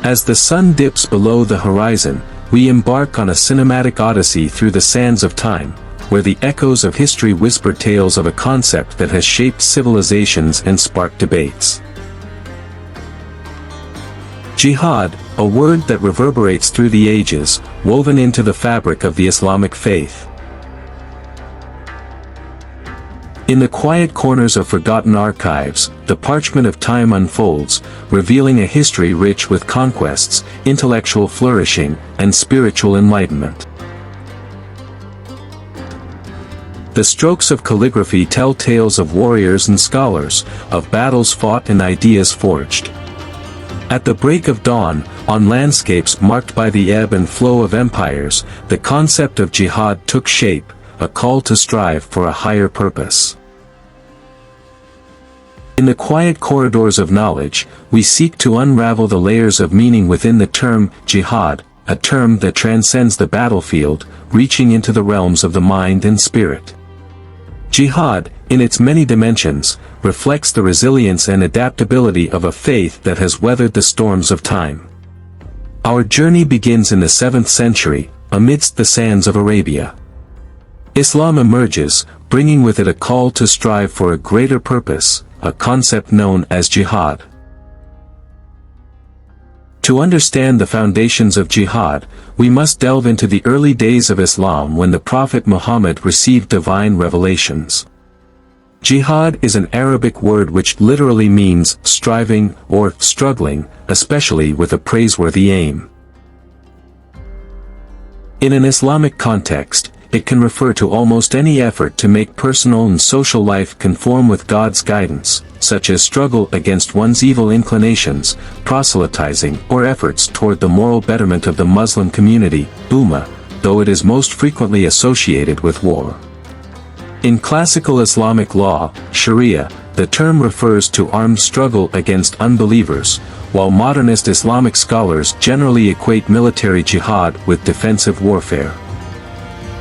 As the sun dips below the horizon, we embark on a cinematic odyssey through the sands of time, where the echoes of history whisper tales of a concept that has shaped civilizations and sparked debates. Jihad, a word that reverberates through the ages, woven into the fabric of the Islamic faith. In the quiet corners of forgotten archives, the parchment of time unfolds, revealing a history rich with conquests, intellectual flourishing, and spiritual enlightenment. The strokes of calligraphy tell tales of warriors and scholars, of battles fought and ideas forged. At the break of dawn, on landscapes marked by the ebb and flow of empires, the concept of jihad took shape, a call to strive for a higher purpose. In the quiet corridors of knowledge, we seek to unravel the layers of meaning within the term jihad, a term that transcends the battlefield, reaching into the realms of the mind and spirit. Jihad, in its many dimensions, reflects the resilience and adaptability of a faith that has weathered the storms of time. Our journey begins in the 7th century, amidst the sands of Arabia. Islam emerges, bringing with it a call to strive for a greater purpose, a concept known as jihad. To understand the foundations of jihad, we must delve into the early days of Islam when the Prophet Muhammad received divine revelations. Jihad is an Arabic word which literally means striving or struggling, especially with a praiseworthy aim. In an Islamic context, it can refer to almost any effort to make personal and social life conform with God's guidance, such as struggle against one's evil inclinations, proselytizing, or efforts toward the moral betterment of the Muslim community, ummah, though it is most frequently associated with war. In classical Islamic law, Sharia, the term refers to armed struggle against unbelievers, while modernist Islamic scholars generally equate military jihad with defensive warfare.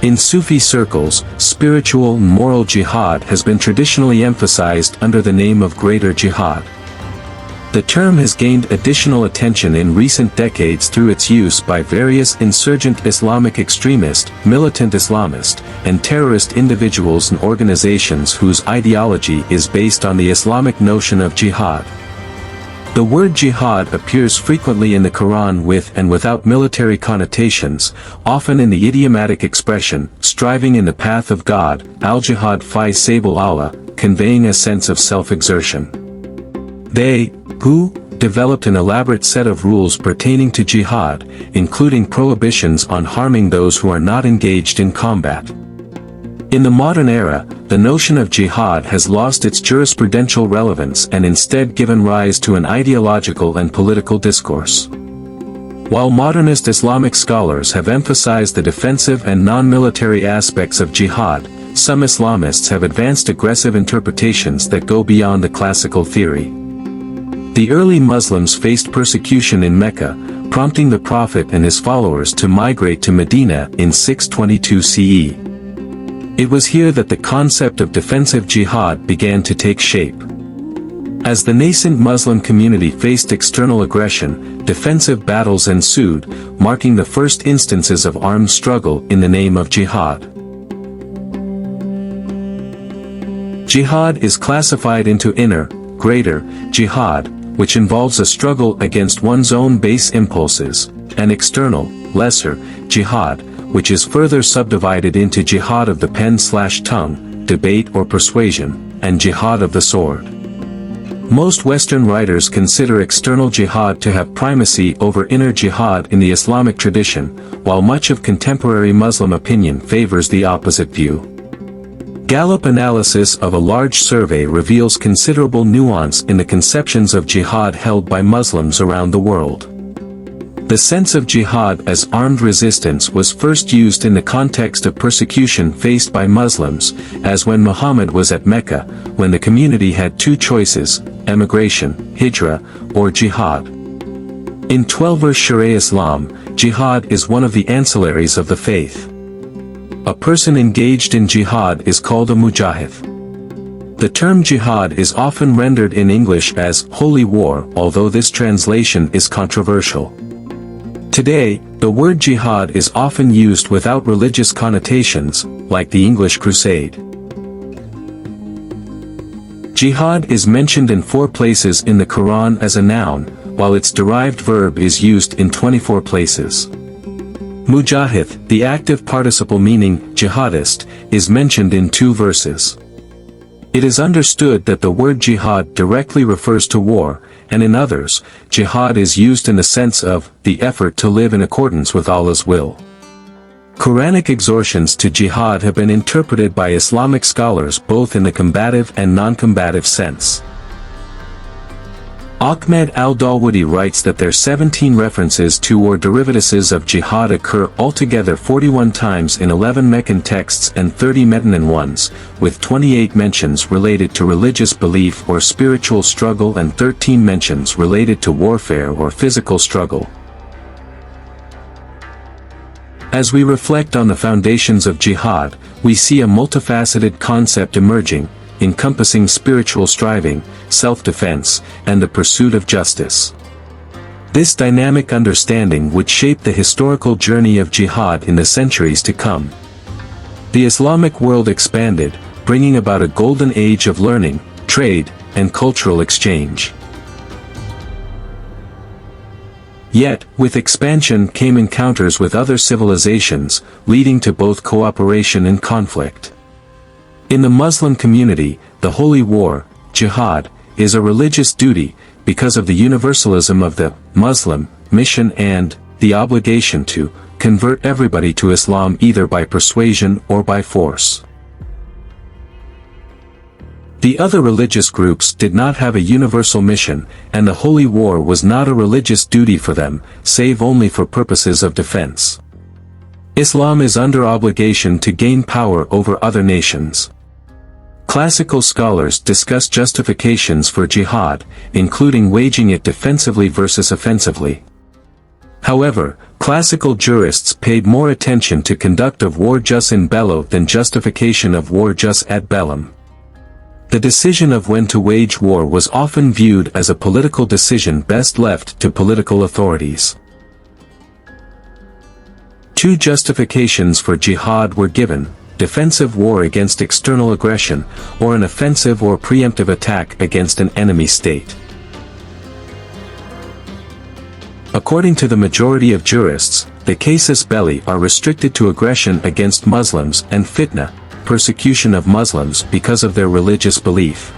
In Sufi circles, spiritual and moral jihad has been traditionally emphasized under the name of greater jihad. The term has gained additional attention in recent decades through its use by various insurgent Islamic extremist, militant Islamist, and terrorist individuals and organizations whose ideology is based on the Islamic notion of jihad. The word jihad appears frequently in the Quran with and without military connotations, often in the idiomatic expression, striving in the path of God, al-jihad fi sabul Allah, conveying a sense of self-exertion. They, who, developed an elaborate set of rules pertaining to jihad, including prohibitions on harming those who are not engaged in combat. In the modern era, the notion of jihad has lost its jurisprudential relevance and instead given rise to an ideological and political discourse. While modernist Islamic scholars have emphasized the defensive and non-military aspects of jihad, some Islamists have advanced aggressive interpretations that go beyond the classical theory. The early Muslims faced persecution in Mecca, prompting the Prophet and his followers to migrate to Medina in 622 CE. It was here that the concept of defensive jihad began to take shape. As the nascent Muslim community faced external aggression, defensive battles ensued, marking the first instances of armed struggle in the name of jihad. Jihad is classified into inner, greater, jihad, which involves a struggle against one's own base impulses, and external, lesser, jihad, which is further subdivided into jihad of the pen/tongue, debate or persuasion, and jihad of the sword. Most Western writers consider external jihad to have primacy over inner jihad in the Islamic tradition, while much of contemporary Muslim opinion favors the opposite view. Gallup analysis of a large survey reveals considerable nuance in the conceptions of jihad held by Muslims around the world. The sense of jihad as armed resistance was first used in the context of persecution faced by Muslims, as when Muhammad was at Mecca, when the community had two choices, emigration, hijrah, or jihad. In 12-verse Sharia Islam, jihad is one of the ancillaries of the faith. A person engaged in jihad is called a mujahid. The term jihad is often rendered in English as holy war, although this translation is controversial. Today, the word jihad is often used without religious connotations, like the English crusade. Jihad is mentioned in 4 places in the Quran as a noun, while its derived verb is used in 24 places. Mujahid, the active participle meaning jihadist, is mentioned in 2 verses. It is understood that the word jihad directly refers to war, and in others, jihad is used in the sense of the effort to live in accordance with Allah's will. Quranic exhortations to jihad have been interpreted by Islamic scholars both in the combative and non-combative sense. Ahmed al-Dawudi writes that there 17 references to or derivatives of jihad occur altogether 41 times in 11 Meccan texts and 30 Medinan ones, with 28 mentions related to religious belief or spiritual struggle and 13 mentions related to warfare or physical struggle. As we reflect on the foundations of jihad, we see a multifaceted concept emerging, encompassing spiritual striving, self-defense, and the pursuit of justice. This dynamic understanding would shape the historical journey of jihad in the centuries to come. The Islamic world expanded, bringing about a golden age of learning, trade, and cultural exchange. Yet, with expansion came encounters with other civilizations, leading to both cooperation and conflict. In the Muslim community, the holy war, jihad, is a religious duty, because of the universalism of the Muslim mission and the obligation to convert everybody to Islam either by persuasion or by force. The other religious groups did not have a universal mission, and the holy war was not a religious duty for them, save only for purposes of defense. Islam is under obligation to gain power over other nations. Classical scholars discuss justifications for jihad, including waging it defensively versus offensively. However, classical jurists paid more attention to conduct of war jus in bello than justification of war jus ad bellum. The decision of when to wage war was often viewed as a political decision best left to political authorities. 2 justifications for jihad were given: defensive war against external aggression, or an offensive or preemptive attack against an enemy state. According to the majority of jurists, the casus belli are restricted to aggression against Muslims and fitna, persecution of Muslims because of their religious belief.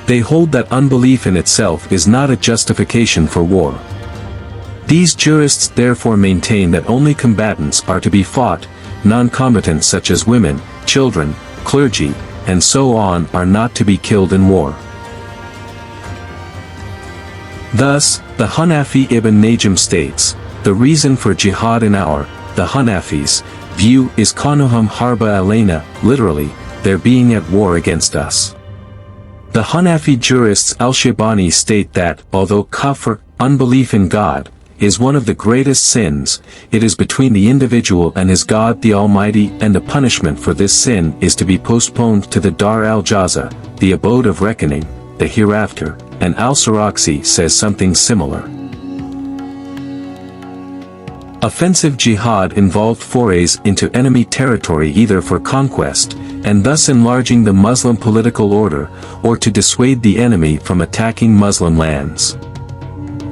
They hold that unbelief in itself is not a justification for war. These jurists therefore maintain that only combatants are to be fought, non-combatants such as women, children, clergy, and so on are not to be killed in war. Thus, the Hanafi Ibn Najm states, the reason for jihad in our, the Hanafis, view is kanuhum harba alayna, literally, their being at war against us. The Hanafi jurists Al-Shibani state that, although kafr, unbelief in God, is one of the greatest sins, it is between the individual and his God the Almighty, and the punishment for this sin is to be postponed to the Dar al-Jaza, the abode of reckoning, the hereafter, and Al-Sarakhsi says something similar. Offensive jihad involved forays into enemy territory either for conquest, and thus enlarging the Muslim political order, or to dissuade the enemy from attacking Muslim lands.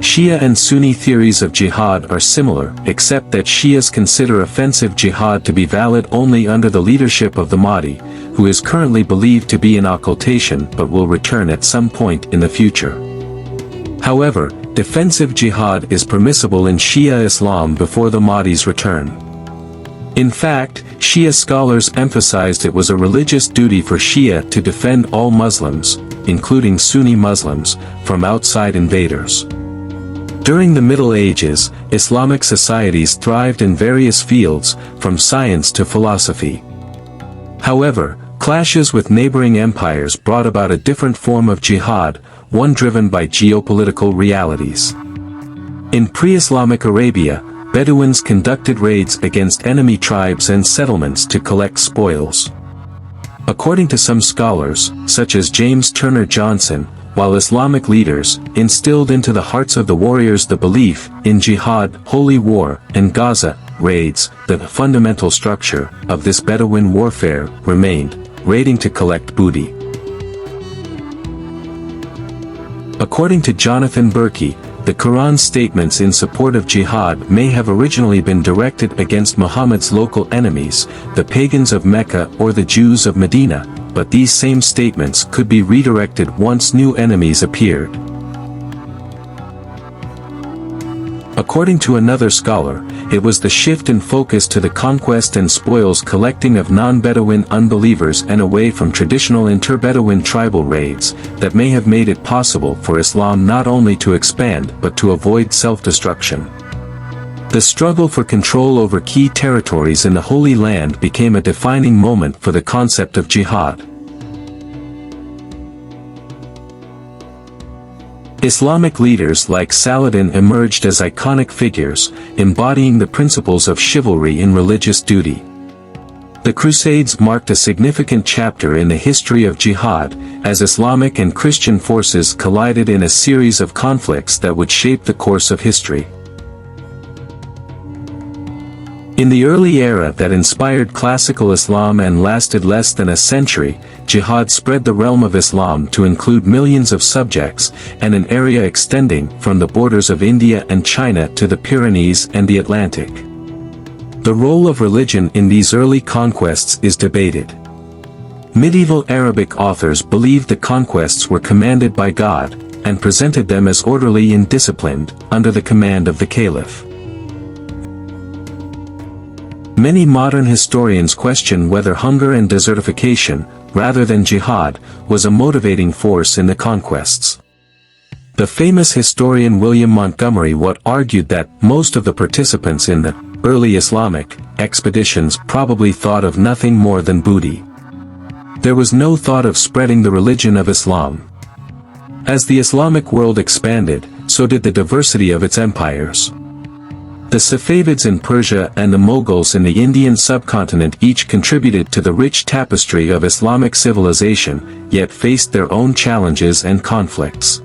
Shia and Sunni theories of jihad are similar, except that Shias consider offensive jihad to be valid only under the leadership of the Mahdi, who is currently believed to be in occultation but will return at some point in the future. However, defensive jihad is permissible in Shia Islam before the Mahdi's return. In fact, Shia scholars emphasized it was a religious duty for Shia to defend all Muslims, including Sunni Muslims, from outside invaders. During the Middle Ages, Islamic societies thrived in various fields, from science to philosophy. However, clashes with neighboring empires brought about a different form of jihad, one driven by geopolitical realities. In pre-Islamic Arabia, Bedouins conducted raids against enemy tribes and settlements to collect spoils. According to some scholars, such as James Turner Johnson, while Islamic leaders instilled into the hearts of the warriors the belief in jihad, holy war, and Gaza raids, the fundamental structure of this Bedouin warfare remained raiding to collect booty. According to Jonathan Berkey, the Quran's statements in support of jihad may have originally been directed against Muhammad's local enemies, the pagans of Mecca or the Jews of Medina, but these same statements could be redirected once new enemies appeared. According to another scholar, it was the shift in focus to the conquest and spoils collecting of non-Bedouin unbelievers and away from traditional inter-Bedouin tribal raids that may have made it possible for Islam not only to expand but to avoid self-destruction. The struggle for control over key territories in the Holy Land became a defining moment for the concept of jihad. Islamic leaders like Saladin emerged as iconic figures, embodying the principles of chivalry in religious duty. The Crusades marked a significant chapter in the history of jihad, as Islamic and Christian forces collided in a series of conflicts that would shape the course of history. In the early era that inspired classical Islam and lasted less than a century, jihad spread the realm of Islam to include millions of subjects, and an area extending from the borders of India and China to the Pyrenees and the Atlantic. The role of religion in these early conquests is debated. Medieval Arabic authors believed the conquests were commanded by God, and presented them as orderly and disciplined, under the command of the Caliph. Many modern historians question whether hunger and desertification, rather than jihad, was a motivating force in the conquests. The famous historian William Montgomery Watt argued that most of the participants in the early Islamic expeditions probably thought of nothing more than booty. There was no thought of spreading the religion of Islam. As the Islamic world expanded, so did the diversity of its empires. The Safavids in Persia and the Mughals in the Indian subcontinent each contributed to the rich tapestry of Islamic civilization, yet faced their own challenges and conflicts.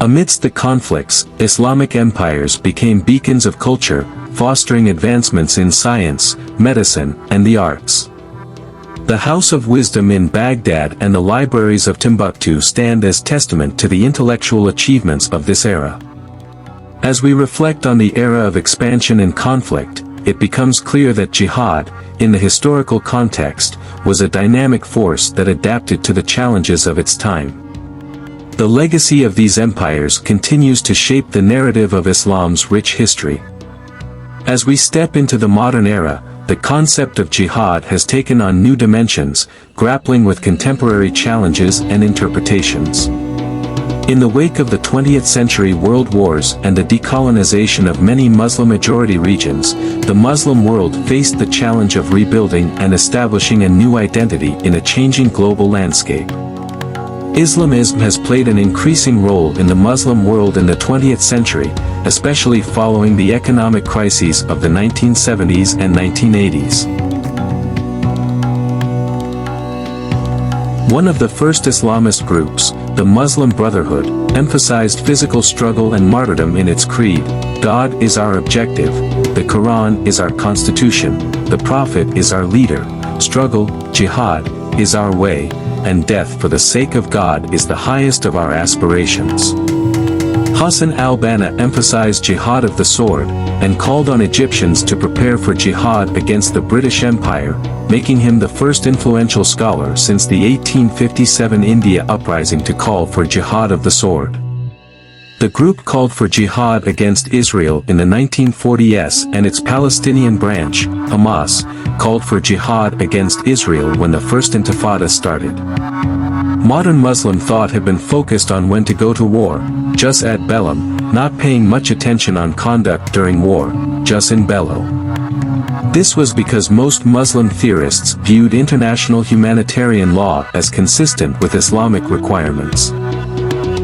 Amidst the conflicts, Islamic empires became beacons of culture, fostering advancements in science, medicine, and the arts. The House of Wisdom in Baghdad and the libraries of Timbuktu stand as testament to the intellectual achievements of this era. As we reflect on the era of expansion and conflict, it becomes clear that jihad, in the historical context, was a dynamic force that adapted to the challenges of its time. The legacy of these empires continues to shape the narrative of Islam's rich history. As we step into the modern era, the concept of jihad has taken on new dimensions, grappling with contemporary challenges and interpretations. In the wake of the 20th century world wars and the decolonization of many Muslim-majority regions, the Muslim world faced the challenge of rebuilding and establishing a new identity in a changing global landscape. Islamism has played an increasing role in the Muslim world in the 20th century, especially following the economic crises of the 1970s and 1980s. One of the first Islamist groups, the Muslim Brotherhood, emphasized physical struggle and martyrdom in its creed. God is our objective, the Quran is our constitution, the Prophet is our leader, struggle, jihad, is our way, and death for the sake of God is the highest of our aspirations. Hassan al-Banna emphasized jihad of the sword, and called on Egyptians to prepare for jihad against the British Empire, making him the first influential scholar since the 1857 India uprising to call for jihad of the sword. The group called for jihad against Israel in the 1940s, and its Palestinian branch, Hamas, called for jihad against Israel when the First Intifada started. Modern Muslim thought had been focused on when to go to war, jus ad bellum, not paying much attention on conduct during war, jus in bello. This was because most Muslim theorists viewed international humanitarian law as consistent with Islamic requirements.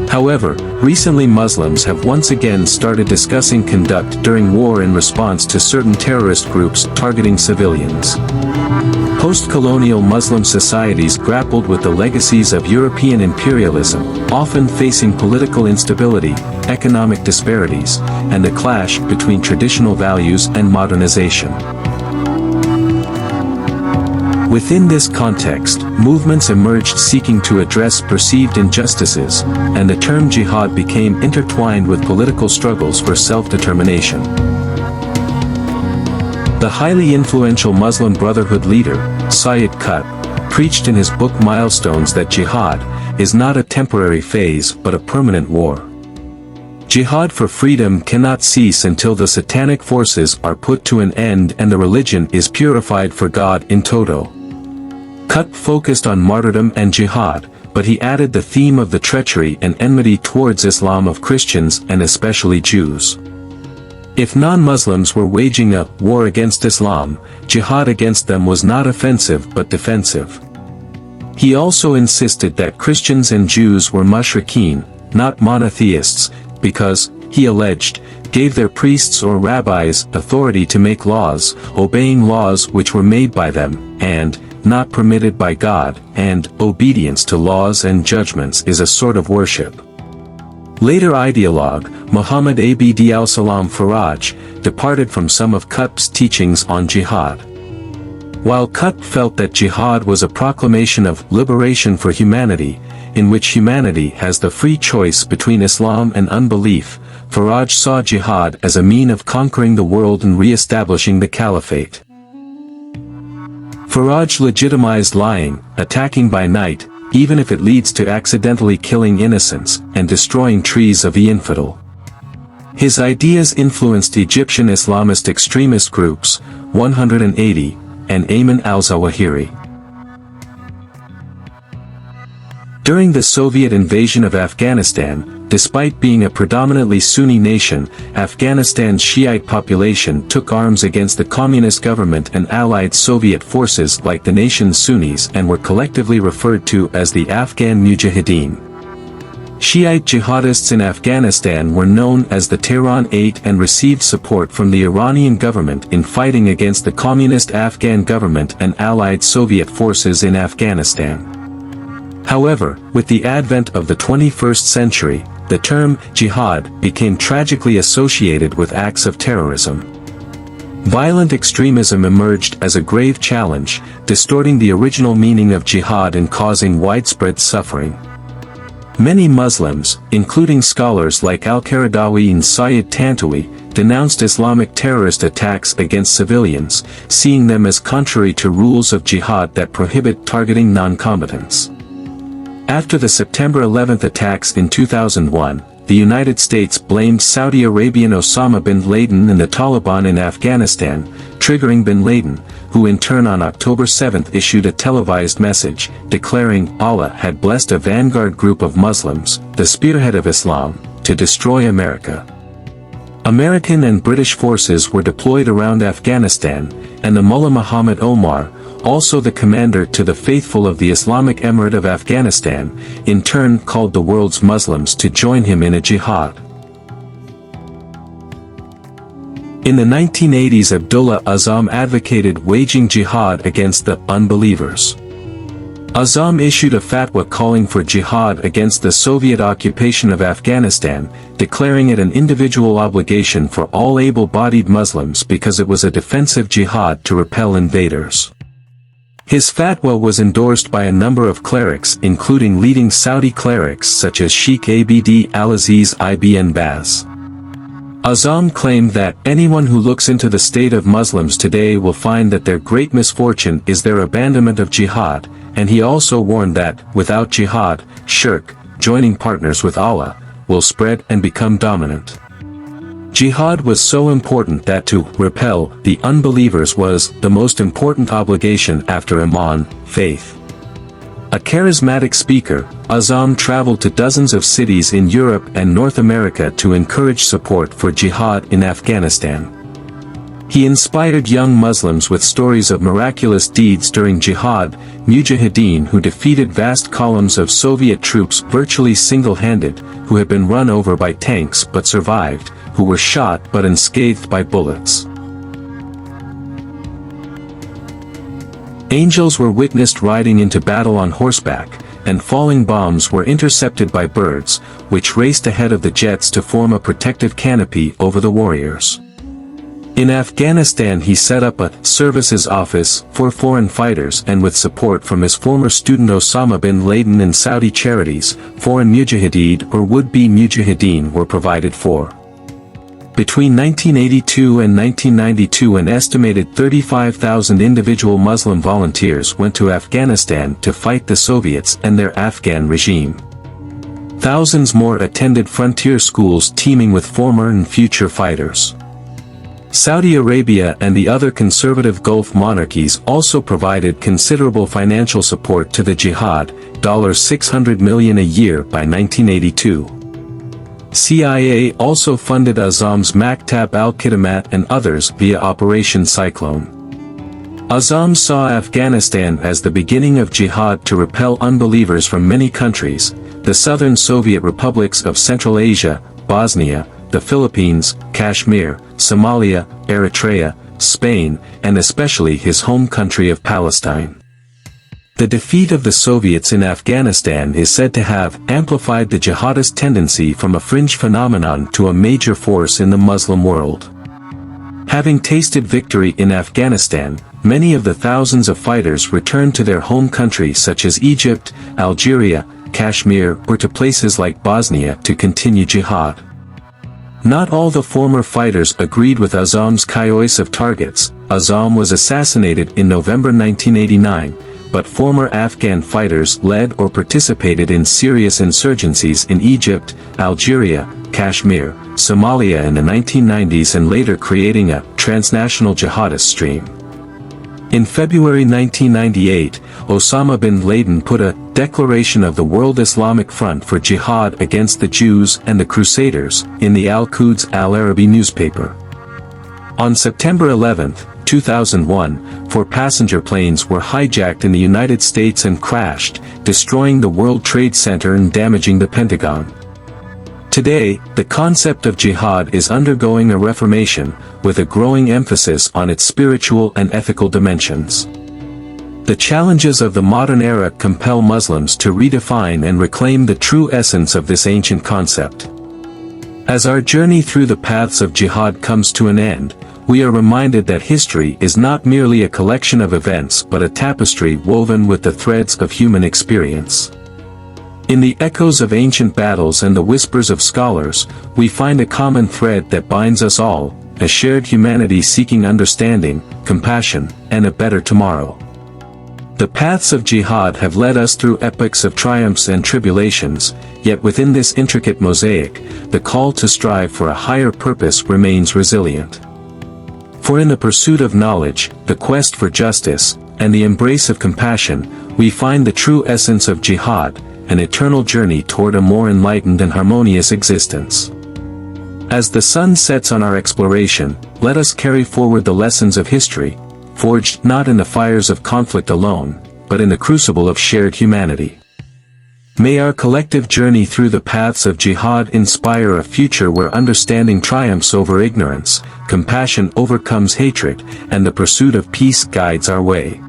However, recently Muslims have once again started discussing conduct during war in response to certain terrorist groups targeting civilians. Post-colonial Muslim societies grappled with the legacies of European imperialism, often facing political instability, economic disparities, and a clash between traditional values and modernization. Within this context, movements emerged seeking to address perceived injustices, and the term jihad became intertwined with political struggles for self-determination. The highly influential Muslim Brotherhood leader, Sayyid Qutb, preached in his book Milestones that jihad is not a temporary phase but a permanent war. Jihad for freedom cannot cease until the satanic forces are put to an end and the religion is purified for God in toto. Qutb focused on martyrdom and jihad, but he added the theme of the treachery and enmity towards Islam of Christians and especially Jews. If non-Muslims were waging a war against Islam, jihad against them was not offensive but defensive. He also insisted that Christians and Jews were mushrikeen, not monotheists, because, he alleged, gave their priests or rabbis authority to make laws, obeying laws which were made by them, and, not permitted by God, and obedience to laws and judgments is a sort of worship. Later ideologue, Muhammad Abd al-Salam Faraj, departed from some of Qutb's teachings on jihad. While Qutb felt that jihad was a proclamation of liberation for humanity, in which humanity has the free choice between Islam and unbelief, Faraj saw jihad as a mean of conquering the world and re-establishing the caliphate. Faraj legitimized lying, attacking by night, even if it leads to accidentally killing innocents and destroying trees of the infidel. His ideas influenced Egyptian Islamist extremist groups, 180, and Ayman al-Zawahiri. During the Soviet invasion of Afghanistan, despite being a predominantly Sunni nation, Afghanistan's Shiite population took arms against the communist government and allied Soviet forces like the nation's Sunnis and were collectively referred to as the Afghan Mujahideen. Shiite jihadists in Afghanistan were known as the Tehran Eight and received support from the Iranian government in fighting against the communist Afghan government and allied Soviet forces in Afghanistan. However, with the advent of the 21st century, the term jihad became tragically associated with acts of terrorism. Violent extremism emerged as a grave challenge, distorting the original meaning of jihad and causing widespread suffering. Many Muslims, including scholars like Al-Qaradawi and Sayyid Tantawi, denounced Islamic terrorist attacks against civilians, seeing them as contrary to rules of jihad that prohibit targeting non-combatants. After the September 11 attacks in 2001, the United States blamed Saudi Arabian Osama bin Laden and the Taliban in Afghanistan, triggering bin Laden, who in turn on October 7 issued a televised message, declaring Allah had blessed a vanguard group of Muslims, the spearhead of Islam, to destroy America. American and British forces were deployed around Afghanistan, and the Mullah Muhammad Omar, also the commander to the faithful of the Islamic Emirate of Afghanistan, in turn called the world's Muslims to join him in a jihad. In the 1980s, Abdullah Azzam advocated waging jihad against the unbelievers. Azzam issued a fatwa calling for jihad against the Soviet occupation of Afghanistan, declaring it an individual obligation for all able-bodied Muslims because it was a defensive jihad to repel invaders. His fatwa was endorsed by a number of clerics including leading Saudi clerics such as Sheikh Abd al-Aziz ibn Baz. Azzam claimed that anyone who looks into the state of Muslims today will find that their great misfortune is their abandonment of jihad, and he also warned that, without jihad, shirk, joining partners with Allah, will spread and become dominant. Jihad was so important that to repel the unbelievers was the most important obligation after Iman, faith. A charismatic speaker, Azzam traveled to dozens of cities in Europe and North America to encourage support for jihad in Afghanistan. He inspired young Muslims with stories of miraculous deeds during jihad, mujahideen who defeated vast columns of Soviet troops virtually single-handed, who had been run over by tanks but survived, who were shot but unscathed by bullets. Angels were witnessed riding into battle on horseback, and falling bombs were intercepted by birds, which raced ahead of the jets to form a protective canopy over the warriors. In Afghanistan he set up a services office for foreign fighters, and with support from his former student Osama bin Laden and Saudi charities, foreign mujahideen or would-be mujahideen were provided for. Between 1982 and 1992 an estimated 35,000 individual Muslim volunteers went to Afghanistan to fight the Soviets and their Afghan regime. Thousands more attended frontier schools teeming with former and future fighters. Saudi Arabia and the other conservative Gulf monarchies also provided considerable financial support to the jihad, $600 million a year by 1982. CIA also funded Azam's Maktab al-Khidmat and others via Operation Cyclone. Azam saw Afghanistan as the beginning of jihad to repel unbelievers from many countries, the southern Soviet republics of Central Asia, Bosnia, the Philippines, Kashmir, Somalia, Eritrea, Spain, and especially his home country of Palestine. The defeat of the Soviets in Afghanistan is said to have amplified the jihadist tendency from a fringe phenomenon to a major force in the Muslim world. Having tasted victory in Afghanistan, many of the thousands of fighters returned to their home countries such as Egypt, Algeria, Kashmir, or to places like Bosnia to continue jihad. Not all the former fighters agreed with Azam's choice of targets. Azam was assassinated in November 1989, but former Afghan fighters led or participated in serious insurgencies in Egypt, Algeria, Kashmir, Somalia in the 1990s and later creating a transnational jihadist stream. In February 1998, Osama bin Laden put a declaration of the World Islamic Front for Jihad against the Jews and the Crusaders in the Al-Quds Al-Arabi newspaper. On September 11, 2001, 4 passenger planes were hijacked in the United States and crashed, destroying the World Trade Center and damaging the Pentagon. Today, the concept of jihad is undergoing a reformation, with a growing emphasis on its spiritual and ethical dimensions. The challenges of the modern era compel Muslims to redefine and reclaim the true essence of this ancient concept. As our journey through the paths of jihad comes to an end, we are reminded that history is not merely a collection of events but a tapestry woven with the threads of human experience. In the echoes of ancient battles and the whispers of scholars, we find a common thread that binds us all, a shared humanity seeking understanding, compassion, and a better tomorrow. The paths of jihad have led us through epochs of triumphs and tribulations, yet within this intricate mosaic, the call to strive for a higher purpose remains resilient. For in the pursuit of knowledge, the quest for justice, and the embrace of compassion, we find the true essence of jihad, an eternal journey toward a more enlightened and harmonious existence. As the sun sets on our exploration, let us carry forward the lessons of history, forged not in the fires of conflict alone, but in the crucible of shared humanity. May our collective journey through the paths of jihad inspire a future where understanding triumphs over ignorance, compassion overcomes hatred, and the pursuit of peace guides our way.